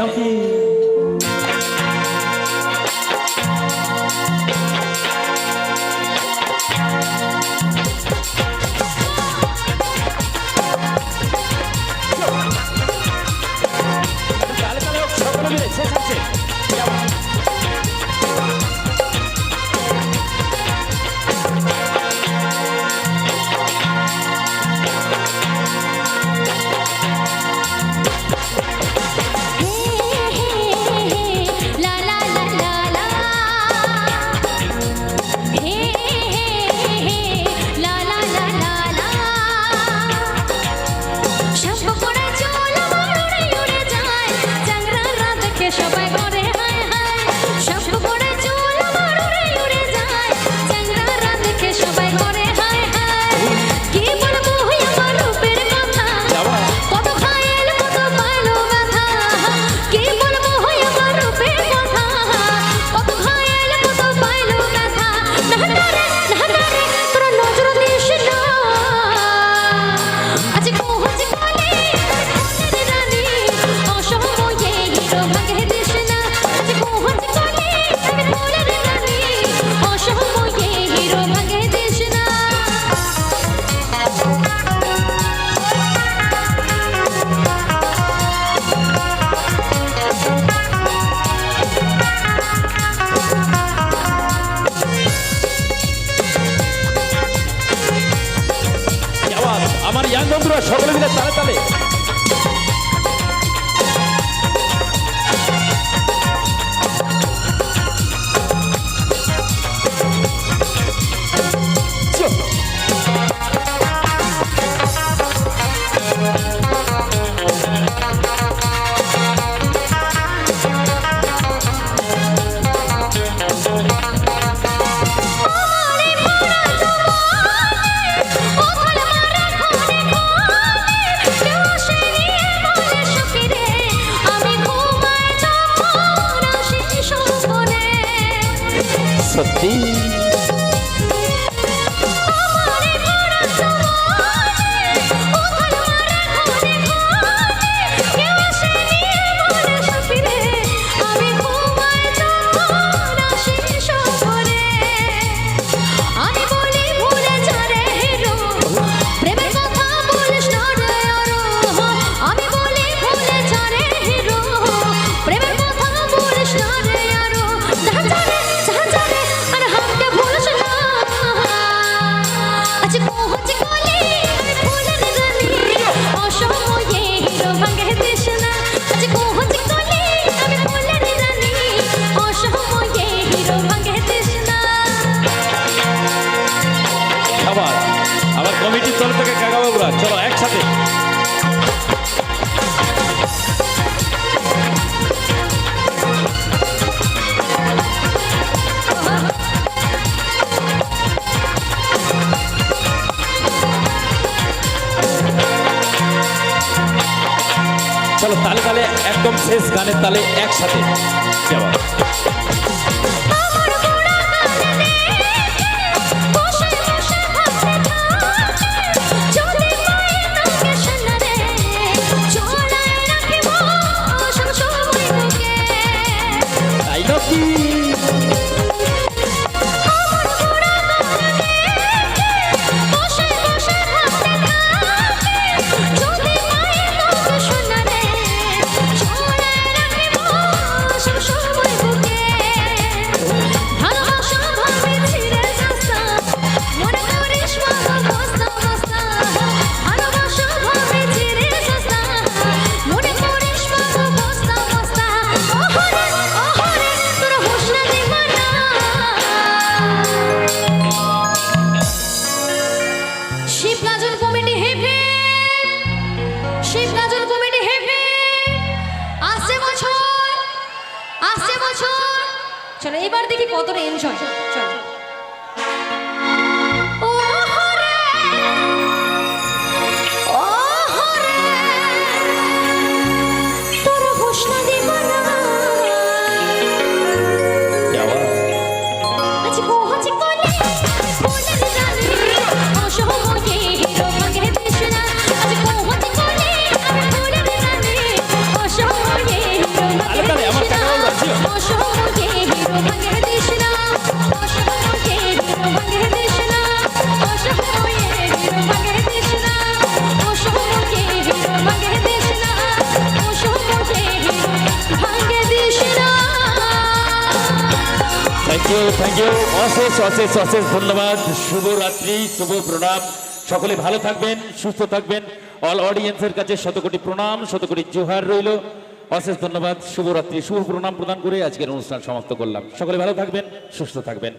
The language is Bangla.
নাকি আমার ইয়াং বন্ধুরা সকলে মিলে তালে তালে সত্যি আবার কমিটির তরফ থেকে কাকাবাবুরা চলো একসাথে চলো তালে তালে একদম শেষ গানের তালে একসাথে যাওয়া চলো এবার দেখি কতটা এনজয় চলো থ্যাংক ইউ অশেষ অশেষ অশেষ ধন্যবাদ। শুভরাত্রি, শুভ প্রণাম। সকলে ভালো থাকবেন, সুস্থ থাকবেন। অল অডিয়েন্সের কাছে শতকোটি প্রণাম, শতকোটি জোহার রইল। অশেষ ধন্যবাদ। শুভরাত্রি, শুভ প্রণাম প্রদান করে আজকের অনুষ্ঠান সমাপ্ত করলাম। সকলে ভালো থাকবেন, সুস্থ থাকবেন।